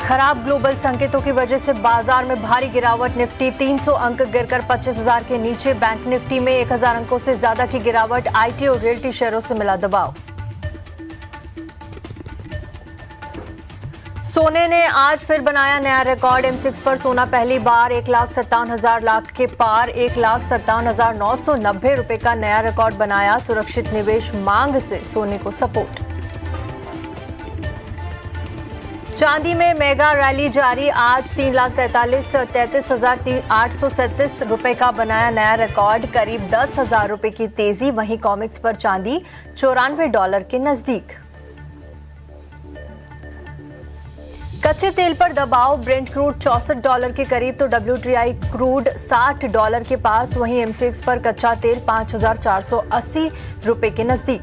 खराब ग्लोबल संकेतों की वजह से बाजार में भारी गिरावट। निफ्टी 300 अंक गिरकर 25,000 के नीचे। बैंक निफ्टी में 1,000 अंकों से ज्यादा की गिरावट। आईटी और रियल्टी शेयरों से मिला दबाव। सोने ने आज फिर बनाया नया रिकॉर्ड। M6 पर सोना पहली बार 1,57,000 लाख के पार 1,57,990 रुपए का नया रिकॉर्ड बनाया। सुरक्षित निवेश मांग से सोने को सपोर्ट। चांदी में मेगा रैली जारी। आज 3,33,837 रुपए का बनाया नया रिकॉर्ड। करीब 10,000 रुपए की तेजी। वहीं कॉमिक्स पर चांदी $94 के नजदीक। कच्चे तेल पर दबाव। ब्रेंट क्रूड $64 के करीब तो WTI क्रूड $60 के पास। वहीं M6 पर कच्चा तेल 5,480 रुपए के नजदीक।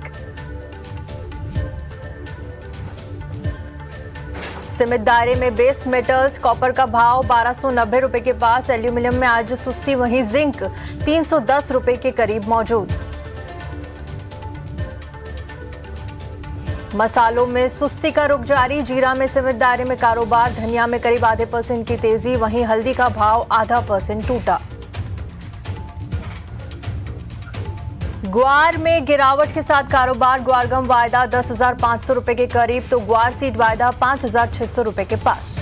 सीमित दायरे में बेस मेटल्स। कॉपर का भाव 1,290 रुपए के पास। एल्यूमिनियम में आज सुस्ती। वहीं जिंक 310 रुपए के करीब मौजूद। मसालों में सुस्ती का रुख जारी। जीरा में सीमित दायरे में कारोबार। धनिया में करीब आधे % की तेजी। वहीं हल्दी का भाव 0.5% टूटा। ग्वार में गिरावट के साथ कारोबार। ग्वारगम वायदा 10,500 रुपए के करीब तो ग्वार सीड वायदा 5,600 रुपए के पास।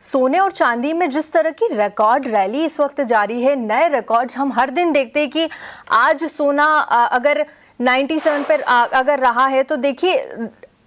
सोने और चांदी में जिस तरह की रिकॉर्ड रैली इस वक्त जारी है, नए रिकॉर्ड हम हर दिन देखते हैं कि आज सोना अगर 97 पर अगर रहा है तो देखिए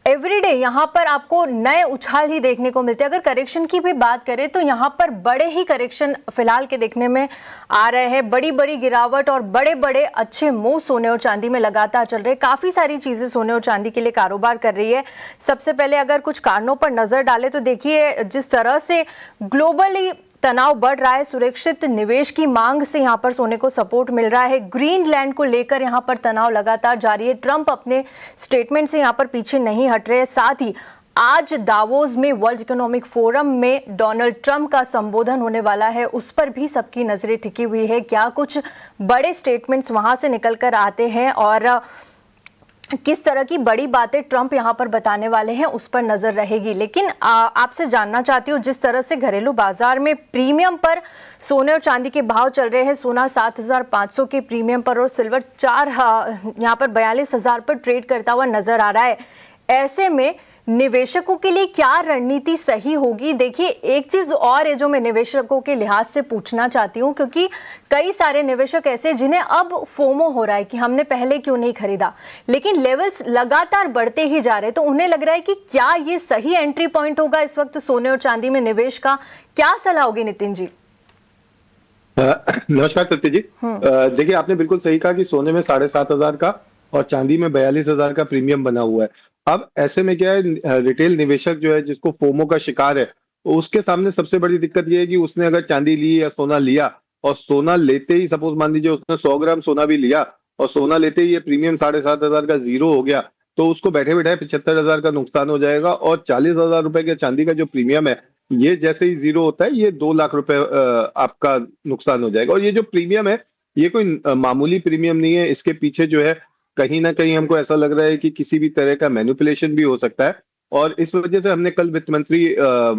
एवरीडे यहाँ पर आपको नए उछाल ही देखने को मिलते हैं। अगर करेक्शन की भी बात करें तो यहाँ पर बड़े ही करेक्शन फिलहाल के देखने में आ रहे हैं। बड़ी बड़ी गिरावट और बड़े बड़े अच्छे मूव सोने और चांदी में लगातार चल रहे हैं। काफी सारी चीजें सोने और चांदी के लिए कारोबार कर रही है। सबसे पहले अगर कुछ कारणों पर नजर डालें तो देखिए जिस तरह से ग्लोबली तनाव बढ़ रहा है, सुरक्षित निवेश की मांग से यहाँ पर सोने को सपोर्ट मिल रहा है। ग्रीनलैंड को लेकर यहाँ पर तनाव लगातार जारी है। ट्रंप अपने स्टेटमेंट से यहाँ पर पीछे नहीं हट रहे। साथ ही आज दावोस में वर्ल्ड इकोनॉमिक फोरम में डोनाल्ड ट्रंप का संबोधन होने वाला है, उस पर भी सबकी नजरें टिकी हुई है। क्या कुछ बड़े स्टेटमेंट्स वहां से निकल कर आते हैं और किस तरह की बड़ी बातें ट्रंप यहां पर बताने वाले हैं, उस पर नजर रहेगी। लेकिन आपसे जानना चाहती हूँ, जिस तरह से घरेलू बाजार में प्रीमियम पर सोने और चांदी के भाव चल रहे हैं, सोना 7,500 के प्रीमियम पर और सिल्वर यहां पर 42,000 पर ट्रेड करता हुआ नजर आ रहा है। ऐसे में निवेशकों के लिए क्या रणनीति सही होगी? देखिए एक चीज और है जो मैं निवेशकों के लिहाज से पूछना चाहती हूं, क्योंकि कई सारे निवेशक ऐसे जिन्हें अब फोमो हो रहा है कि हमने पहले क्यों नहीं खरीदा, लेकिन लेवल्स लगातार बढ़ते ही जा रहे हैं, तो उन्हें लग रहा है कि क्या ये सही एंट्री पॉइंट होगा इस वक्त सोने और चांदी में निवेश का? क्या सलाह होगी नितिन जी? नमस्कार तृप्ति जी। देखिए आपने बिल्कुल सही कहा कि सोने में 7,500 का और चांदी में 42,000 का प्रीमियम बना हुआ है। अब ऐसे में क्या है, रिटेल निवेशक जो है जिसको फोमो का शिकार है, उसके सामने सबसे बड़ी दिक्कत ये है कि उसने अगर चांदी ली या सोना लिया और सोना लेते ही सपोज मान लीजिए उसने 100 ग्राम सोना भी लिया और सोना लेते ही ये प्रीमियम 7,500 का जीरो हो गया, तो उसको बैठे बैठे 75,000 का नुकसान हो जाएगा। और 40,000 रुपए के चांदी का जो प्रीमियम है, ये जैसे ही जीरो होता है ये 2 लाख रुपए आपका नुकसान हो जाएगा। और ये जो प्रीमियम है ये कोई मामूली प्रीमियम नहीं है, इसके पीछे जो है कहीं ना कहीं हमको ऐसा लग रहा है कि किसी भी तरह का मैनिपुलेशन भी हो सकता है। और इस वजह से हमने कल वित्त मंत्री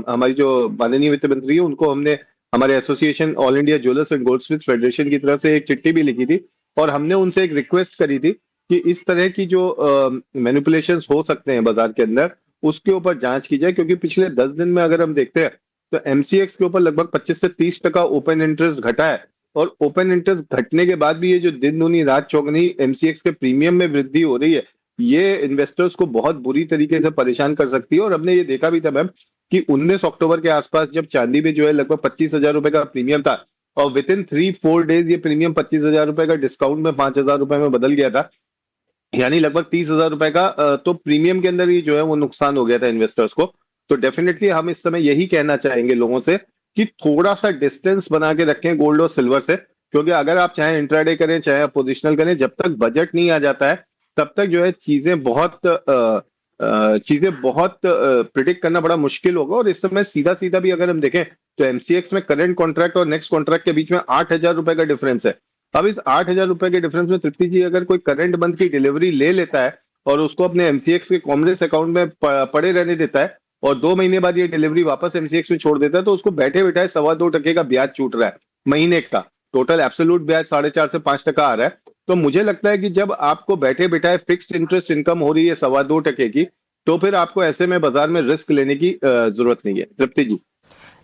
हमारी जो माननीय वित्त मंत्री है उनको हमने हमारे association all India jewellers and goldsmiths federation की तरफ से एक चिट्ठी भी लिखी थी और हमने उनसे एक रिक्वेस्ट करी थी कि इस तरह की जो मैनिपुलेशंस हो सकते हैं बाजार के अंदर, उसके ऊपर जांच की जाए। क्योंकि पिछले 10 दिन में अगर हम देखते हैं तो MCX के ऊपर लगभग 25 से 30% ओपन इंटरेस्ट घटा है। और ओपन इंटरेस्ट घटने के बाद भी ये जो दिन दूनी रात चौगनी MCX के प्रीमियम में वृद्धि हो रही है, ये इन्वेस्टर्स को बहुत बुरी तरीके से परेशान कर सकती है। और हमने ये देखा भी था मैम कि 19 अक्टूबर के आसपास जब चांदी में जो है लगभग 25,000 रुपए का प्रीमियम था और विद इन 3-4 डेज ये प्रीमियम 25,000 रुपए का डिस्काउंट में 5,000 रुपए में बदल गया था, यानी लगभग 30,000 रुपए का तो प्रीमियम के अंदर ही जो है वो नुकसान हो गया था इन्वेस्टर्स को। तो डेफिनेटली हम इस समय यही कहना चाहेंगे लोगों से कि थोड़ा सा डिस्टेंस बना के रखें गोल्ड और सिल्वर से। क्योंकि अगर आप चाहे इंट्राडे करें चाहे आप पोजिशनल करें, जब तक बजट नहीं आ जाता है तब तक जो है चीजें बहुत चीजें बहुत प्रिडिक्ट करना बड़ा मुश्किल होगा। और इस समय सीधा सीधा भी अगर हम देखें तो एमसीएक्स में करंट कॉन्ट्रैक्ट और नेक्स्ट कॉन्ट्रैक्ट के बीच में 8,000 रुपए का डिफरेंस है। अब इस 8,000 रुपए के डिफरेंस में तृप्ति जी अगर कोई करंट मंथ की डिलीवरी ले लेता है और उसको अपने एमसीएक्स के कॉमर्स अकाउंट में पड़े रहने देता है और 2 महीने बाद ये डिलीवरी वापस एमसीएक्स में छोड़ देता है, तो उसको बैठे बैठाए 2.25% का ब्याज छूट रहा है महीने का। टोटल एब्सोल्यूट ब्याज 4.5 से 5% आ रहा है। तो मुझे लगता है कि जब आपको बैठे बैठाए फिक्स्ड इंटरेस्ट इनकम हो रही है 2.25% की, तो फिर आपको ऐसे में बाजार में रिस्क लेने की जरूरत नहीं है। तृप्ति जी।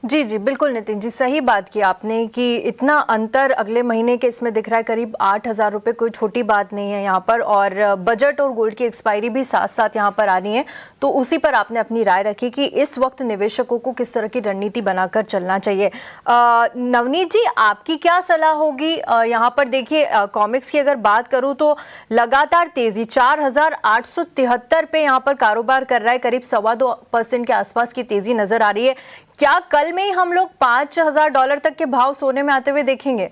जी जी बिल्कुल नितिन जी, सही बात की आपने कि इतना अंतर अगले महीने के इसमें दिख रहा है, करीब 8,000 रुपये कोई छोटी बात नहीं है यहाँ पर। और बजट और गोल्ड की एक्सपायरी भी साथ साथ यहाँ पर आनी है, तो उसी पर आपने अपनी राय रखी कि इस वक्त निवेशकों को किस तरह की रणनीति बनाकर चलना चाहिए। नवनीत जी, आपकी क्या सलाह होगी यहाँ पर? देखिए कॉमिक्स की अगर बात करूँ तो लगातार तेजी 4,873 पे यहाँ पर कारोबार कर रहा है, करीब 2.25% के आसपास की तेजी नजर आ रही है। क्या कल में ही हम लोग $5,000 तक के भाव सोने में आते हुए देखेंगे?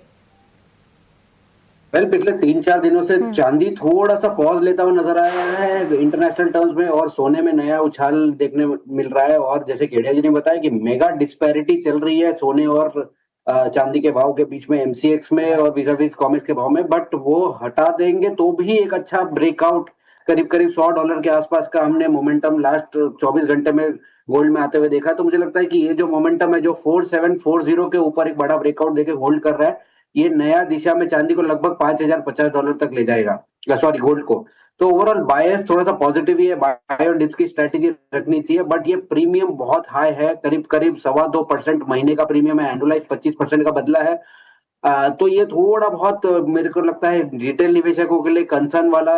पिछले 3-4 दिनों से चांदी थोड़ा सा पॉज लेता हुआ नजर आया है इंटरनेशनल टर्म्स में, और सोने में नया उछाल देखने मिल रहा है। और जैसे केडिया जी ने बताया कि मेगा डिस्पैरिटी चल रही है सोने और चांदी के भाव के बीच में, एमसीएक्स में और vis-a-vis कॉमिक्स के भाव में, बट वो हटा देंगे तो भी एक अच्छा ब्रेकआउट करीब करीब $100 के आसपास का हमने मोमेंटम लास्ट 24 घंटे में गोल्ड में आते हुए देखा। तो मुझे लगता है कि ये जो मोमेंटम है, जो 4740 के ऊपर एक बड़ा ब्रेकआउट देके होल्ड कर रहा है, ये नया दिशा में चांदी को लगभग $5,050 तक ले जाएगा, सॉरी गोल्ड को। तो ओवरऑल बायस थोड़ा सा पॉजिटिव ही है, बाय और डिप्स की स्ट्रेटेजी रखनी चाहिए, बट ये प्रीमियम बहुत हाई है, करीब करीब 2.25% महीने का प्रीमियम है, एनुअलाइज 25% का बदला है। तो ये थोड़ा बहुत मेरे को लगता है रिटेल निवेशकों के लिए कंसर्न वाला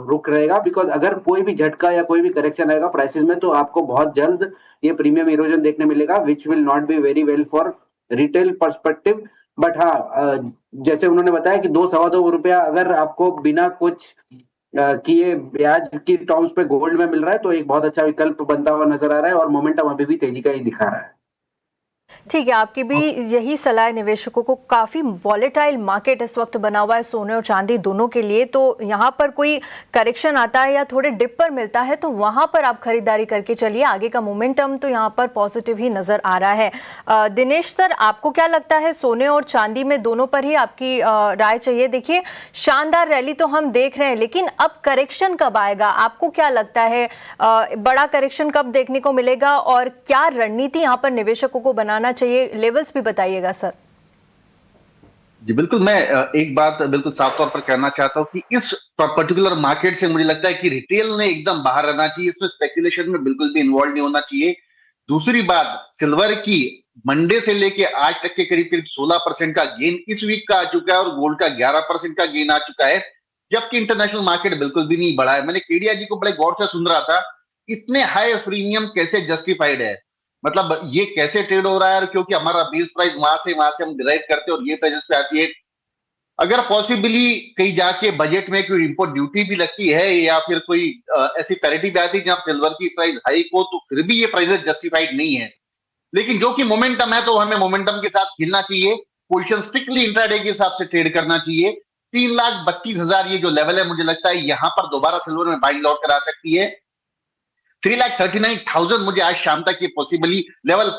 रुख रहेगा, बिकॉज अगर कोई भी झटका या कोई भी करेक्शन आएगा प्राइसेस में तो आपको बहुत जल्द ये प्रीमियम इरोजन देखने मिलेगा, which will not be very well for retail perspective. But हाँ, जैसे उन्होंने बताया कि 2-2.25 रुपया अगर आपको बिना कुछ किए ब्याज की टर्म्स पे गोल्ड में मिल रहा है तो एक बहुत अच्छा विकल्प बनता हुआ नजर आ रहा है, और मोमेंटम अभी भी तेजी का ही दिखा रहा है। ठीक है, आपकी भी यही सलाह है निवेशकों को। काफी वॉलेटाइल मार्केट इस वक्त बना हुआ है सोने और चांदी दोनों के लिए, तो यहाँ पर कोई करेक्शन आता है या थोड़े डिप पर मिलता है तो वहां पर आप खरीदारी करके चलिए। आगे का मोमेंटम तो यहाँ पर पॉजिटिव ही नजर आ रहा है। दिनेश सर, आपको क्या लगता है सोने और चांदी में दोनों पर ही आपकी राय चाहिए? देखिए शानदार रैली तो हम देख रहे हैं, लेकिन अब करेक्शन कब आएगा? आपको क्या लगता है बड़ा करेक्शन कब देखने को मिलेगा और क्या रणनीति यहाँ पर निवेशकों को बनाना चाहिए? लेवल्स भी बताइएगा सर। जी बिल्कुल, मैं एक बात बिल्कुल साफ तौर पर कहना चाहता हूं कि इस पर्टिकुलर मार्केट से मुझे लगता है कि रिटेल ने एकदम बाहर रहना चाहिए, इसमें स्पेकुलेशन में बिल्कुल भी इन्वॉल्व नहीं होना चाहिए। दूसरी बात, सिल्वर की मंडे से लेके आज तक के करीब करीब 16% का गेन इस वीक का आ चुका है और गोल्ड का 11% का गेन आ चुका है, जबकि इंटरनेशनल मार्केट बिल्कुल भी नहीं बढ़ा है। मैंने केडिया जी को बड़े गौर से सुन रहा था, इतने हाई प्रीमियम कैसे जस्टिफाइड है, मतलब ये कैसे ट्रेड हो रहा है, क्योंकि हमारा बेस प्राइस वहां से हम डिराइव करते हैं और ये प्राइस पे आती है। अगर पॉसिबली कहीं जाके बजट में कोई इंपोर्ट ड्यूटी भी लगती है या फिर कोई ऐसी पैरिटी भी आती है जहां सिल्वर की प्राइस हाइक हो, तो फिर भी ये प्राइसेस जस्टिफाइड नहीं है। लेकिन जो कि मोमेंटम है तो हमें मोमेंटम के साथ खेलना चाहिए, पोजीशन स्ट्रिक्टली इंट्राडे के हिसाब से ट्रेड करना चाहिए। 3,32,000 ये जो लेवल है, मुझे लगता है यहां पर दोबारा सिल्वर में बाइंग आउट करा सकती है। 3,39,000 मुझे आज शाम तक ये पॉसिबली लेवल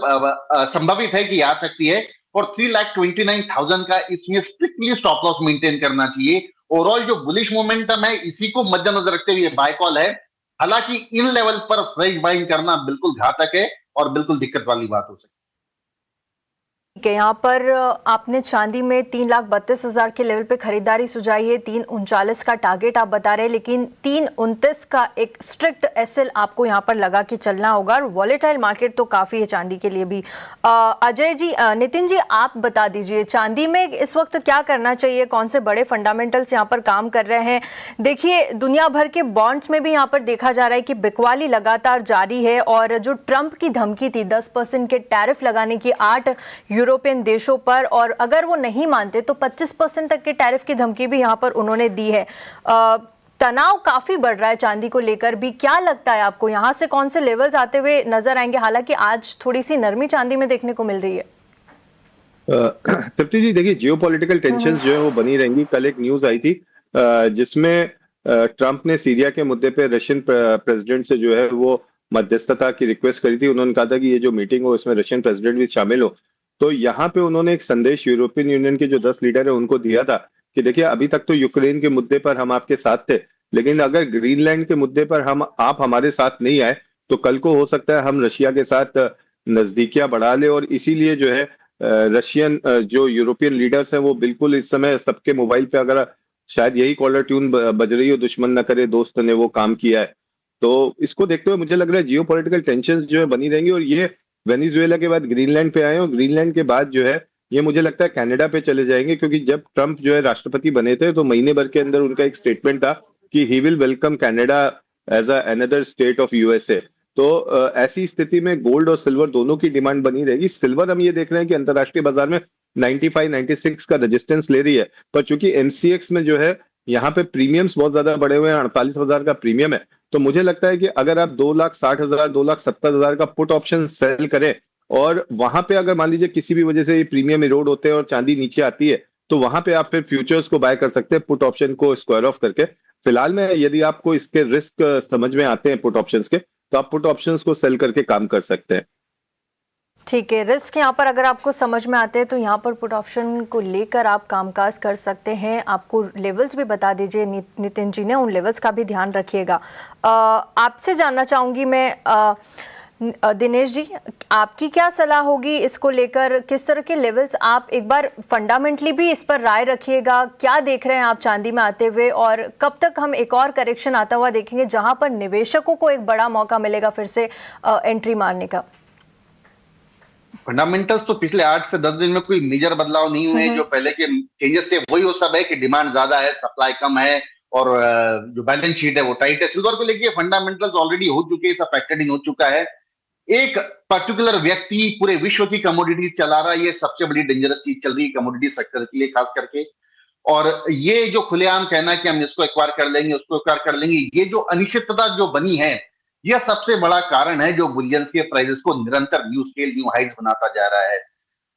संभावित है कि आ सकती है, और 3,29,000 का इसमें स्ट्रिक्टली स्टॉप लॉस मेंटेन करना चाहिए। ओवरऑल जो बुलिश मोमेंटम है इसी को मद्देनजर रखते हुए बाय कॉल है। हालांकि इन लेवल पर फ्रेश बाइंग करना बिल्कुल घातक है और बिल्कुल दिक्कत वाली बात हो सकती है। यहाँ पर आपने चांदी में 3,32,000 के लेवल पे खरीदारी सुझाई है, 3,39 का टारगेट आप बता रहे हैं, लेकिन 3,29 का एक स्ट्रिक्ट एसएल आपको यहाँ पर लगा के चलना होगा। और वॉलेटाइल मार्केट तो काफी है चांदी के लिए भी। अजय जी, नितिन जी, आप बता दीजिए चांदी में इस वक्त क्या करना चाहिए, कौन से बड़े फंडामेंटल्स यहाँ पर काम कर रहे हैं? देखिए दुनिया भर के बॉन्ड्स में भी यहाँ पर देखा जा रहा है कि बिकवाली लगातार जारी है, और जो ट्रंप की धमकी थी 10% के टैरिफ लगाने की 8 यूरोपियन देशों पर, और अगर वो नहीं मानते तो 25% तक के टैरिफ की धमकी भी यहां पर उन्होंने दी है। तनाव काफी बढ़ रहा है चांदी को लेकर भी। क्या लगता है आपको यहां से कौन से लेवल्स आते हुए नजर आएंगे? हालांकि आज थोड़ी सी नरमी चांदी में देखने को मिल रही है। तृप्ति जी, देखिए जियोपॉलिटिकल टेंशंस जो है वो बनी रहेंगी। कल एक न्यूज आई थी जिसमें ट्रंप ने सीरिया के मुद्दे पे रशियन प्रेसिडेंट से जो है वो मध्यस्थता की रिक्वेस्ट करी थी। उन्होंने कहा था कि ये जो मीटिंग हो इसमें रशियन प्रेसिडेंट भी शामिल हो। तो यहाँ पे उन्होंने एक संदेश यूरोपियन यूनियन के जो 10 लीडर है उनको दिया था कि देखिए अभी तक तो यूक्रेन के मुद्दे पर हम आपके साथ थे, लेकिन अगर ग्रीनलैंड के मुद्दे पर आप हमारे साथ नहीं आए तो कल को हो सकता है हम रशिया के साथ नजदीकियां बढ़ा ले। और इसीलिए जो है रशियन जो यूरोपियन लीडर्स हैं वो बिल्कुल इस समय सबके मोबाइल पे अगर शायद यही कॉलर ट्यून बज रही हो, दुश्मन न करे दोस्त ने वो काम किया है। तो इसको देखते हुए मुझे लग रहा है जियोपॉलिटिकल टेंशंस जो है बनी रहेंगी। और ये वेनेजुएला के बाद ग्रीनलैंड पे आए और ग्रीनलैंड के बाद जो है ये मुझे लगता है कनाडा पे चले जाएंगे, क्योंकि जब ट्रंप जो है राष्ट्रपति बने थे तो महीने भर के अंदर उनका एक स्टेटमेंट था कि he will welcome Canada as another state of USA. तो ऐसी स्थिति में गोल्ड और सिल्वर दोनों की डिमांड बनी रहेगी। सिल्वर हम ये देख रहे हैं कि अंतरराष्ट्रीय बाजार में 95-96 का रेजिस्टेंस ले रही है, पर चूंकि एमसीएक्स में जो है यहाँ पे प्रीमियम्स बहुत ज्यादा बढ़े हुए हैं, 48,000 का प्रीमियम है। तो मुझे लगता है कि अगर आप 2,60,000 2,70,000 का पुट ऑप्शन सेल करें और वहां पे अगर मान लीजिए किसी भी वजह से ये प्रीमियम इरोड होते हैं और चांदी नीचे आती है तो वहां पे आप फिर फ्यूचर्स को बाय कर सकते हैं पुट ऑप्शन को स्क्वायर ऑफ करके। फिलहाल में यदि आपको इसके रिस्क समझ में आते हैं पुट ऑप्शंस के, तो आप पुट ऑप्शंस को सेल करके काम कर सकते हैं। ठीक है, रिस्क यहाँ पर अगर आपको समझ में आते हैं तो यहाँ पर पुट ऑप्शन को लेकर आप कामकाज कर सकते हैं। आपको लेवल्स भी बता दीजिए नितिन जी ने, उन लेवल्स का भी ध्यान रखिएगा। आपसे जानना चाहूँगी मैं दिनेश जी, आपकी क्या सलाह होगी इसको लेकर, किस तरह के लेवल्स आप एक बार फंडामेंटली भी इस पर राय रखिएगा। क्या देख रहे हैं आप चांदी में आते हुए और कब तक हम एक और करेक्शन आता हुआ देखेंगे जहां पर निवेशकों को एक बड़ा मौका मिलेगा फिर से एंट्री मारने का? फंडामेंटल्स तो पिछले 8 से 10 दिन में कोई मेजर बदलाव नहीं हुए। जो पहले के चेंजेस थे वही वो सब है कि डिमांड ज्यादा है, सप्लाई कम है और जो बैलेंस शीट है वो टाइट है। सिल्वर को लेके फंडामेंटल्स ऑलरेडी हो चुके हैं, सब फैक्टर्ड इन हो चुका है। एक पर्टिकुलर व्यक्ति पूरे विश्व की कमोडिटीज चला रहा है, ये सबसे बड़ी डेंजरस चीज चल रही है कमोडिटी सेक्टर के लिए खास करके। और ये जो खुलेआम कहना कि हम इसको एक्वायर कर लेंगे उसको एक्वायर कर लेंगे, ये जो अनिश्चितता जो बनी है यह सबसे बड़ा कारण है जो बुलियंस के प्राइसेस को निरंतर न्यू स्केल न्यू हाइट्स बनाता जा रहा है।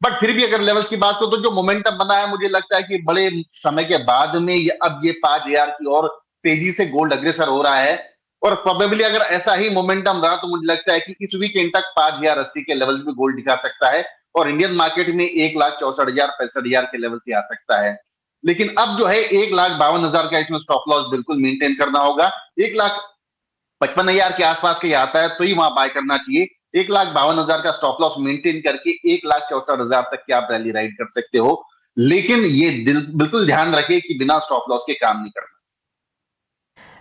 बट फिर भी अगर लेवल्स की बात हो तो जो मोमेंटम बना है मुझे लगता है कि बड़े समय के बाद में अब ये 5,000 की और तेजी से गोल्ड अग्रसर हो रहा है। और प्रोबेबली अगर ऐसा ही मोमेंटम रहा तो मुझे लगता है कि इस वीकेंड तक 5,080 के लेवल में गोल्ड दिखा सकता है और इंडियन मार्केट में 1,64,000 65,000 के लेवल से आ सकता है। लेकिन अब जो है 1,52,000 का इसमें स्टॉप लॉस बिल्कुल मेंटेन करना होगा। 1,55,000 के आसपास के आता है तो ही वहां बाय करना चाहिए। 1,52,000 का स्टॉप लॉस मेंटेन करके 1,64,000 तक की आप रैली राइड कर सकते हो। लेकिन ये बिल्कुल ध्यान रखिए कि बिना स्टॉप लॉस के काम नहीं करना।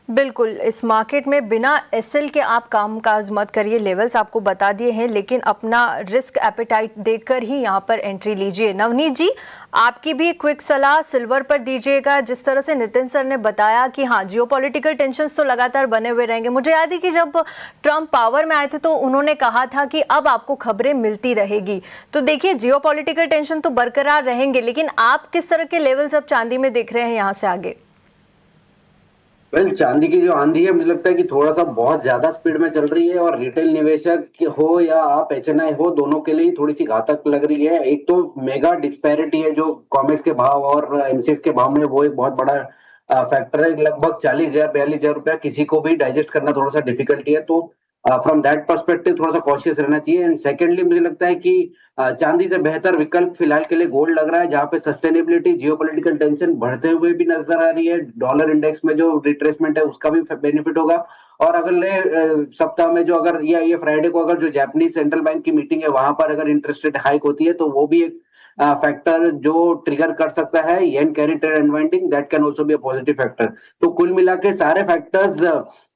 बिल्कुल, इस मार्केट में बिना एसएल के आप कामकाज मत करिए। लेवल्स आपको बता दिए हैं, लेकिन अपना रिस्क एपेटाइट देखकर ही यहाँ पर एंट्री लीजिए। नवनीत जी, आपकी भी क्विक सलाह सिल्वर पर दीजिएगा। जिस तरह से नितिन सर ने बताया कि हाँ, जियोपॉलिटिकल टेंशंस तो लगातार बने हुए रहेंगे। मुझे याद है कि जब ट्रंप पावर में आए थे तो उन्होंने कहा था कि अब आपको खबरें मिलती रहेगी। तो देखिए, जियोपॉलिटिकल टेंशन तो बरकरार रहेंगे, लेकिन आप किस तरह के लेवल्स अब चांदी में देख रहे हैं यहाँ से आगे? चांदी की जो आंधी है मुझे लगता है कि थोड़ा सा बहुत ज्यादा स्पीड में चल रही है और रिटेल निवेशक हो या आप एचएनआई हो, दोनों के लिए थोड़ी सी घातक लग रही है। एक तो मेगा डिस्पैरिटी है जो कॉमेक्स के भाव और एमसीएक्स के भाव में, वो एक बहुत बड़ा फैक्टर है। लगभग 40,000 42,000 रुपया किसी को भी डाइजेस्ट करना थोड़ा सा डिफिकल्टी है। तो फ्रॉम दैट पर्सपेक्टिव थोड़ा सा कॉशियस रहना चाहिए। एंड सेकेंडली मुझे लगता है कि चांदी से बेहतर विकल्प फिलहाल के लिए गोल्ड लग रहा है, जहां पे सस्टेनेबिलिटी जियोपॉलिटिकल टेंशन बढ़ते हुए भी नजर आ रही है। डॉलर इंडेक्स में जो रिट्रेसमेंट है उसका भी बेनिफिट होगा। और अगले सप्ताह में जो अगर ये फ्राइडे को अगर जो जापानीज सेंट्रल बैंक की मीटिंग है वहां पर अगर इंटरेस्ट रेट हाइक होती है तो वो भी एक फैक्टर जो ट्रिगर कर सकता है yen carry trade unwinding, that can also be a positive factor. तो कुल मिला के सारे फैक्टर्स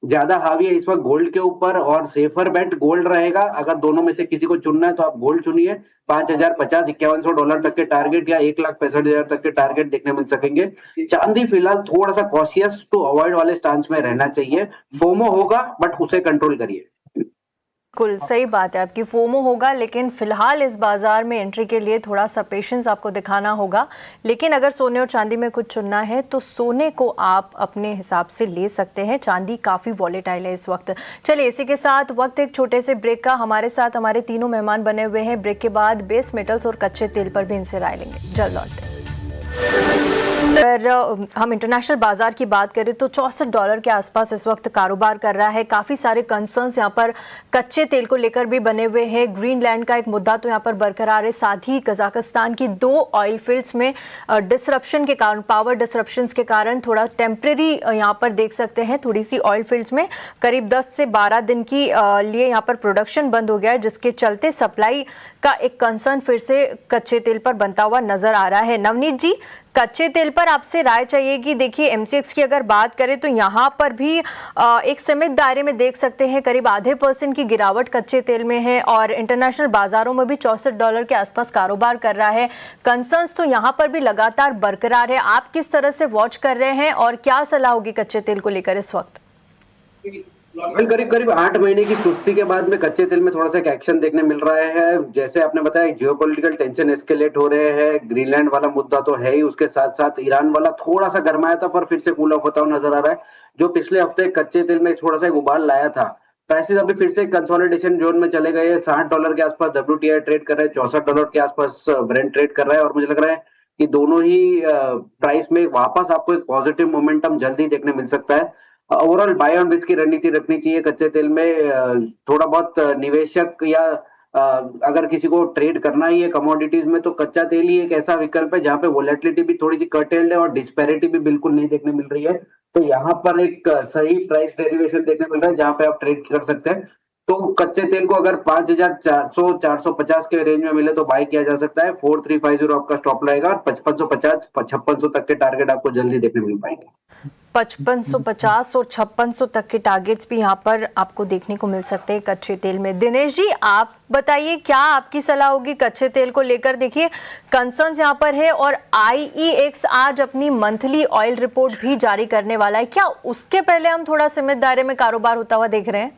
ज्यादा हावी है इस वक्त गोल्ड के ऊपर और सेफर बेट गोल्ड रहेगा। अगर दोनों में से किसी को चुनना है तो आप गोल्ड चुनिए। 5,050 $5,100 तक के टारगेट या 1,65,000 तक के टारगेट देखने मिल सकेंगे। चांदी फिलहाल थोड़ा सा कॉशियस टू अवॉइड वाले स्टांस में रहना चाहिए। फोमो होगा बट उसे कंट्रोल करिए। बिल्कुल सही बात है आपकी, फोमो होगा, लेकिन फिलहाल इस बाजार में एंट्री के लिए थोड़ा सा पेशेंस आपको दिखाना होगा। लेकिन अगर सोने और चांदी में कुछ चुनना है तो सोने को आप अपने हिसाब से ले सकते हैं। चांदी काफ़ी वॉलेटाइल है इस वक्त। चलिए, इसी के साथ वक्त एक छोटे से ब्रेक का। हमारे साथ हमारे तीनों मेहमान बने हुए हैं। ब्रेक के बाद बेस मेटल्स और कच्चे तेल पर भी इनसे राय लेंगे। जल्द लौटते हैं। अगर हम इंटरनेशनल बाजार की बात करें तो $64 के आसपास इस वक्त कारोबार कर रहा है। काफ़ी सारे कंसर्न्स यहाँ पर कच्चे तेल को लेकर भी बने हुए हैं। ग्रीनलैंड का एक मुद्दा तो यहाँ पर बरकरार है, साथ ही कजाकिस्तान की 2 ऑयल फील्ड्स में डिसरप्शन के कारण, पावर डिसरप्शंस के कारण थोड़ा टेम्परेरी यहाँ पर देख सकते हैं, थोड़ी सी ऑयल फील्ड्स में करीब 10 से 12 दिन की लिए यहाँ पर प्रोडक्शन बंद हो गया है, जिसके चलते सप्लाई का एक कंसर्न फिर से कच्चे तेल पर बनता हुआ नजर आ रहा है। नवनीत जी, कच्चे तेल पर आपसे राय चाहिए कि देखिए एमसीएक्स की अगर बात करें तो यहाँ पर भी एक सीमित दायरे में देख सकते हैं, करीब ½ % की गिरावट कच्चे तेल में है और इंटरनेशनल बाजारों में भी $64 के आसपास कारोबार कर रहा है। कंसर्न्स तो यहाँ पर भी लगातार बरकरार है। आप किस तरह से वॉच कर रहे हैं और क्या सलाह होगी कच्चे तेल को लेकर इस वक्त? करीब 8 महीने की सुस्ती के बाद में कच्चे तेल में थोड़ा सा एक एक्शन देखने मिल रहा है। जैसे आपने बताया, जियोपॉलिटिकल टेंशन एस्केलेट हो रहे हैं, ग्रीनलैंड वाला मुद्दा तो है ही, उसके साथ साथ ईरान वाला थोड़ा सा गर्माया था पर फिर से कूल ऑफ होता हुआ नजर आ रहा है, जो पिछले हफ्ते कच्चे तेल में थोड़ा सा एक उबाल लाया था। प्राइसेस अभी फिर से कंसोलिडेशन जोन में चले गए हैं। $60 के आसपास WTI ट्रेड कर रहा है, $64 के आसपास ब्रेंट ट्रेड कर रहा है और मुझे लग रहा है कि दोनों ही प्राइस में वापस आपको एक पॉजिटिव मोमेंटम जल्दी देखने मिल सकता है। ओवरऑल बाय ऑन रिस्क की रणनीति रखनी चाहिए कच्चे तेल में। थोड़ा बहुत निवेशक या अगर किसी को ट्रेड करना ही है कमोडिटीज में तो कच्चा तेल ही एक ऐसा विकल्प है जहां पे वोलेटिलिटी भी थोड़ी सी कर्टेल्ड है और डिस्पैरिटी भी बिल्कुल नहीं देखने मिल रही है। तो यहाँ पर एक सही प्राइस डेरिवेशन देखने मिल रहा है जहां पे आप ट्रेड कर सकते हैं। तो कच्चे तेल को अगर 5400 450 के रेंज में मिले तो बाय किया जा सकता है। 4350 आपका स्टॉप रहेगा और 5550 5600 तक के टारगेट आपको जल्दी देखने मिल पाएंगे। 5550 और 5600 तक के टारगेट्स भी यहाँ पर आपको देखने को मिल सकते हैं कच्चे तेल में। दिनेश जी, आप बताइए क्या आपकी सलाह होगी कच्चे तेल को लेकर? देखिए कंसर्न्स यहाँ पर है और IEX आज अपनी मंथली ऑयल रिपोर्ट भी जारी करने वाला है। क्या उसके पहले हम थोड़ा सीमित दायरे में कारोबार होता हुआ देख रहे हैं?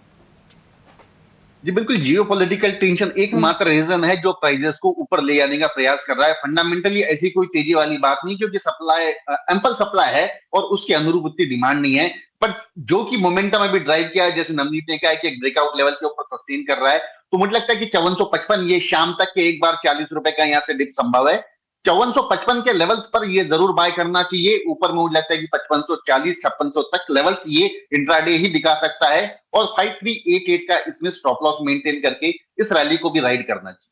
जी बिल्कुल, जियोपॉलिटिकल टेंशन एकमात्र रीजन है जो प्राइसेस को ऊपर ले जाने का प्रयास कर रहा है। फंडामेंटली ऐसी कोई तेजी वाली बात नहीं, क्योंकि सप्लाई एम्पल सप्लाई है और उसके अनुरूप उतनी डिमांड नहीं है। पर जो कि मोमेंटम अभी ड्राइव किया है, जैसे नवनीत ने कहा है कि एक ब्रेकआउट लेवल के ऊपर सस्टेन कर रहा है, तो मुझे लगता है कि 5455 ये शाम तक के एक बार ₹40 का यहाँ से डिप संभव है। 5455 के लेवल्स पर ये जरूर बाय करना चाहिए। ऊपर में मुझे लगता है कि 5540 5600 तक लेवल्स ये इंट्राडे ही दिखा सकता है और 5388 का इसमें स्टॉप लॉस मेंटेन करके इस रैली को भी राइड करना चाहिए।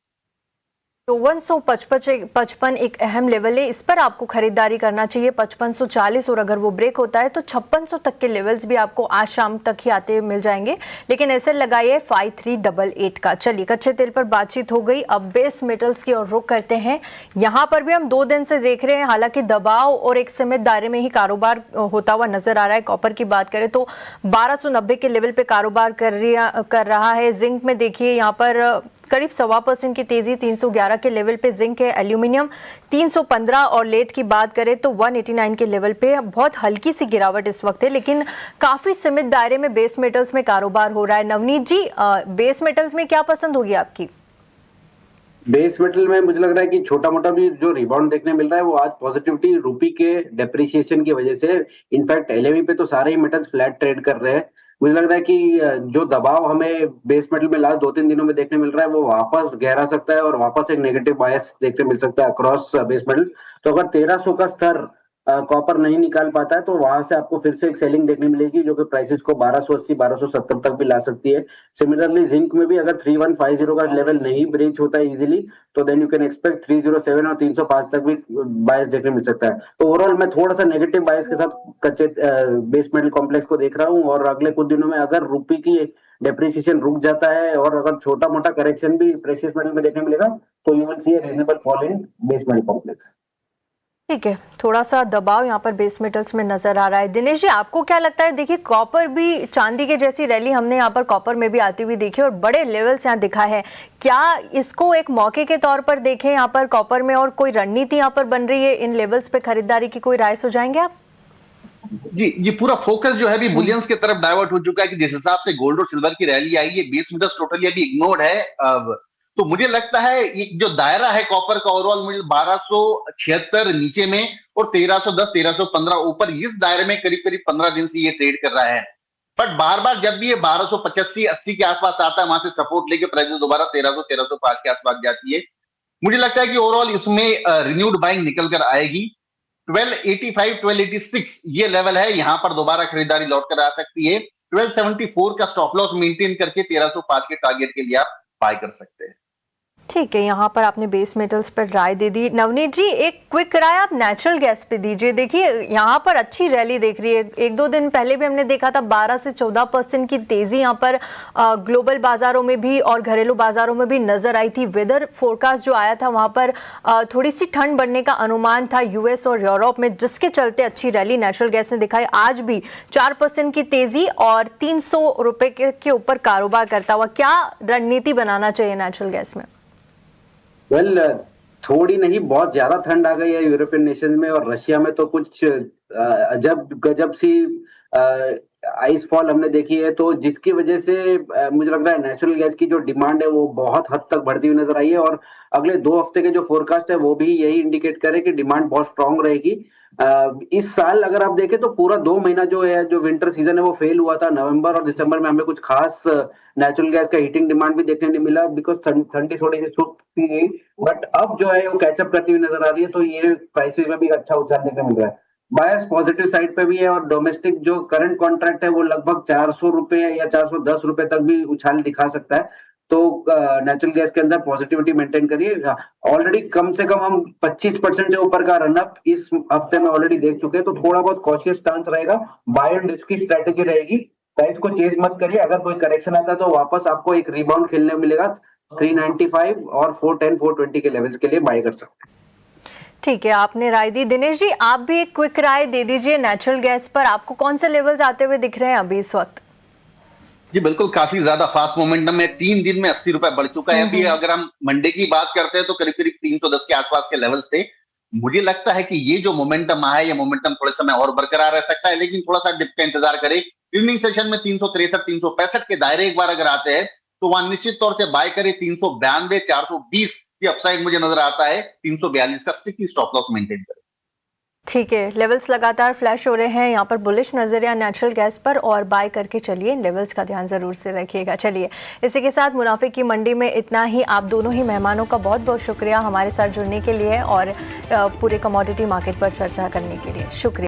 5455 एक अहम लेवल है, इस पर आपको खरीदारी करना चाहिए। 5540 और अगर वो ब्रेक होता है तो 5600 तक के लेवल्स भी आपको आज शाम तक ही आते हुए मिल जाएंगे। लेकिन ऐसे लगाइए 5388 का। चलिए, कच्चे तेल पर बातचीत हो गई, अब बेस मेटल्स की ओर रुख करते हैं। यहाँ पर भी हम 2 दिन से देख रहे हैं, हालांकि दबाव और एक सीमित दायरे में ही कारोबार होता हुआ नजर आ रहा है। कॉपर की बात करें तो 1290 के लेवल पे कारोबार कर रहा है। जिंक में देखिए यहाँ पर करीब 1.25% की तेजी 311 के लेवल पे जिंक है। एल्यूमिनियम 315 और लेड की बात करें तो 189 के लेवल पे बहुत हल्की सी गिरावट इस वक्त है, लेकिन काफी सीमित दायरे में बेस मेटल्स में कारोबार हो रहा है। नवनीत जी, बेस मेटल्स में क्या पसंद होगी आपकी? बेस मेटल में मुझे लग रहा है कि छोटा मोटा भी जो रिबाउंड देखने मिल रहा है वो आज पॉजिटिविटी रूपी के डेप्रिसिएशन की वजह से। इनफैक्ट LME पे तो सारे ही मेटल्स फ्लैट ट्रेड कर रहे हैं। मुझे लग रहा है कि जो दबाव हमें बेस मेटल में लास्ट 2-3 दिनों में देखने मिल रहा है वो वापस गहरा सकता है और वापस एक नेगेटिव बायस देखने मिल सकता है अक्रॉस बेस मेटल। तो अगर 1300 का स्तर कॉपर नहीं निकाल पाता है तो वहां से आपको फिर से एक सेलिंग देखने मिलेगी जो कि प्राइसेस को 1280 1270 तक भी ला सकती है। सिमिलरली जिंक में भी अगर 3150 का लेवल नहीं ब्रीच होता है इजीली तो देन यू कैन एक्सपेक्ट 307 और 305 तक भी बायस देखने मिल सकता है। तो ओवरऑल मैं थोड़ा सा नेगेटिव बायस के साथ कच्चे बेस मेटल कॉम्प्लेक्स को देख रहा हूँ और अगले कुछ दिनों में अगर रुपी की डेप्रिसिएशन रुक जाता है और अगर छोटा मोटा करेक्शन भी प्रेशियस मेटल में देखने मिलेगा तो you will see a reasonable fall in base metal complex. ठीक है, थोड़ा सा दबाव यहाँ पर बेस मेटल्स में नजर आ रहा है। दिनेश जी, आपको क्या लगता है? देखिए कॉपर भी चांदी के जैसी रैली हमने यहाँ पर कॉपर में भी आती हुई देखी और बड़े लेवल्स यहाँ दिखा है। क्या इसको एक मौके के तौर पर देखें यहाँ पर कॉपर में और कोई रणनीति यहाँ पर बन रही है इन लेवल्स पे खरीदारी की? कोई राय सुझाएंगे आप? जी, ये पूरा फोकस जो है अभी बुलियंस की तरफ डाइवर्ट हो चुका है कि जिस हिसाब से गोल्ड और सिल्वर की रैली आई है, बेस मेटल्स टोटली अभी इग्नोर्ड है। अब तो मुझे लगता है ये जो दायरा है कॉपर का ओवरऑल मुझे 1276 नीचे में और 1310 1315 ऊपर, इस दायरे में करीब करीब 15 दिन से ये ट्रेड कर रहा है। बट बार बार जब भी ये 1285 80 के आसपास आता है वहां से सपोर्ट लेके प्राइस दोबारा 1300 1305 के आसपास जाती है। मुझे लगता है कि ओवरऑल इसमें रिन्यूड बाइंग निकल कर आएगी। 1285 1286 ये लेवल है, यहां पर दोबारा खरीदारी लौट कर आ सकती है। 1274 का स्टॉप लॉस मेंटेन करके 1305 के टारगेट के लिए आप बाय कर सकते हैं। ठीक है, यहाँ पर आपने बेस मेटल्स पर राय दे दी। नवनीत जी, एक क्विक राय आप नेचुरल गैस पे दीजिए। देखिए यहाँ पर अच्छी रैली देख रही है, एक दो दिन पहले भी हमने देखा था 12 से 14% की तेजी यहाँ पर ग्लोबल बाजारों में भी और घरेलू बाजारों में भी नजर आई थी। वेदर फोरकास्ट जो आया था वहाँ पर थोड़ी सी ठंड बढ़ने का अनुमान था यूएस और यूरोप में, जिसके चलते अच्छी रैली नेचुरल गैस ने दिखाई। आज भी 4% की तेजी और 300 रुपए के ऊपर कारोबार करता हुआ। क्या रणनीति बनाना चाहिए नेचुरल गैस में? वेल, थोड़ी नहीं बहुत ज्यादा ठंड आ गई है यूरोपियन नेशन में, और रशिया में तो कुछ अजब गजब सी आइस फॉल हमने देखी है, तो जिसकी वजह से मुझे लग रहा है नेचुरल गैस की जो डिमांड है वो बहुत हद तक बढ़ती हुई नजर आई है। और अगले 2 हफ्ते के जो फोरकास्ट है वो भी यही इंडिकेट करे कि डिमांड बहुत स्ट्रांग रहेगी। इस साल अगर आप देखें तो पूरा 2 महीना जो है, जो विंटर सीजन है वो फेल हुआ था। नवंबर और दिसंबर में हमें कुछ खास नेचुरल गैस का हीटिंग डिमांड भी देखने नहीं मिला, बिकॉज ठंडी थोड़ी सी छूट गई। बट अब जो है वो कैचअप करती हुई नजर आ रही है, तो ये प्राइसेस में भी अच्छा उछाल देखने मिल रहा है। बायस पॉजिटिव साइड पे भी है, और डोमेस्टिक जो करंट कॉन्ट्रैक्ट है वो लगभग 400 रुपए या 410 रुपए तक भी उछाल दिखा सकता है। तो नेचुरल गैस के अंदर पॉजिटिविटी मेंटेन करिए। ऑलरेडी कम से कम हम 25% से ऊपर का रनअप इस हफ्ते में ऑलरेडी देख चुके हैं, तो थोड़ा बहुत कॉशियस स्टांस रहेगा। बाय एंड रिस्क की स्ट्रेटेजी रहेगी, प्राइस को चेज मत करिए। अगर कोई करेक्शन आता है तो वापस आपको एक रिबाउंड खेलने मिलेगा 395 और 410 420 के लेवल्स के लिए बाय कर सकते हैं। ठीक है, आपने राय दी। दिनेश जी, आप भी एक क्विक राय दे दीजिए नेचुरल गैस पर। आपको कौन से लेवल्स आते हुए दिख रहे हैं अभी इस वक्त? जी बिल्कुल, काफी ज्यादा फास्ट मोमेंटम है। 3 दिन में 80 रुपए बढ़ चुका है। अभी अगर हम मंडे की बात करते हैं तो करीब करीब 310 के आसपास के लेवल्स थे। मुझे लगता है कि ये जो मोमेंटम आया है, ये मोमेंटम थोड़े समय और बरकरार रह सकता है, लेकिन थोड़ा सा डिप का इंतजार करें। इवनिंग सेशन में 363 365 के दायरे एक बार अगर आते हैं तो वहां निश्चित तौर से बाय करें। 392 420 की अपसाइड मुझे नजर आता है। 342 का स्टिकी स्टॉप लॉस मेंटेन करें। ठीक है, लेवल्स लगातार फ्लैश हो रहे हैं यहाँ पर, बुलिश नजरिया नेचुरल गैस पर, और बाय करके चलिए। इन लेवल्स का ध्यान जरूर से रखिएगा। चलिए, इसी के साथ मुनाफे की मंडी में इतना ही। आप दोनों ही मेहमानों का बहुत बहुत शुक्रिया हमारे साथ जुड़ने के लिए और पूरे कमोडिटी मार्केट पर चर्चा करने के लिए। शुक्रिया।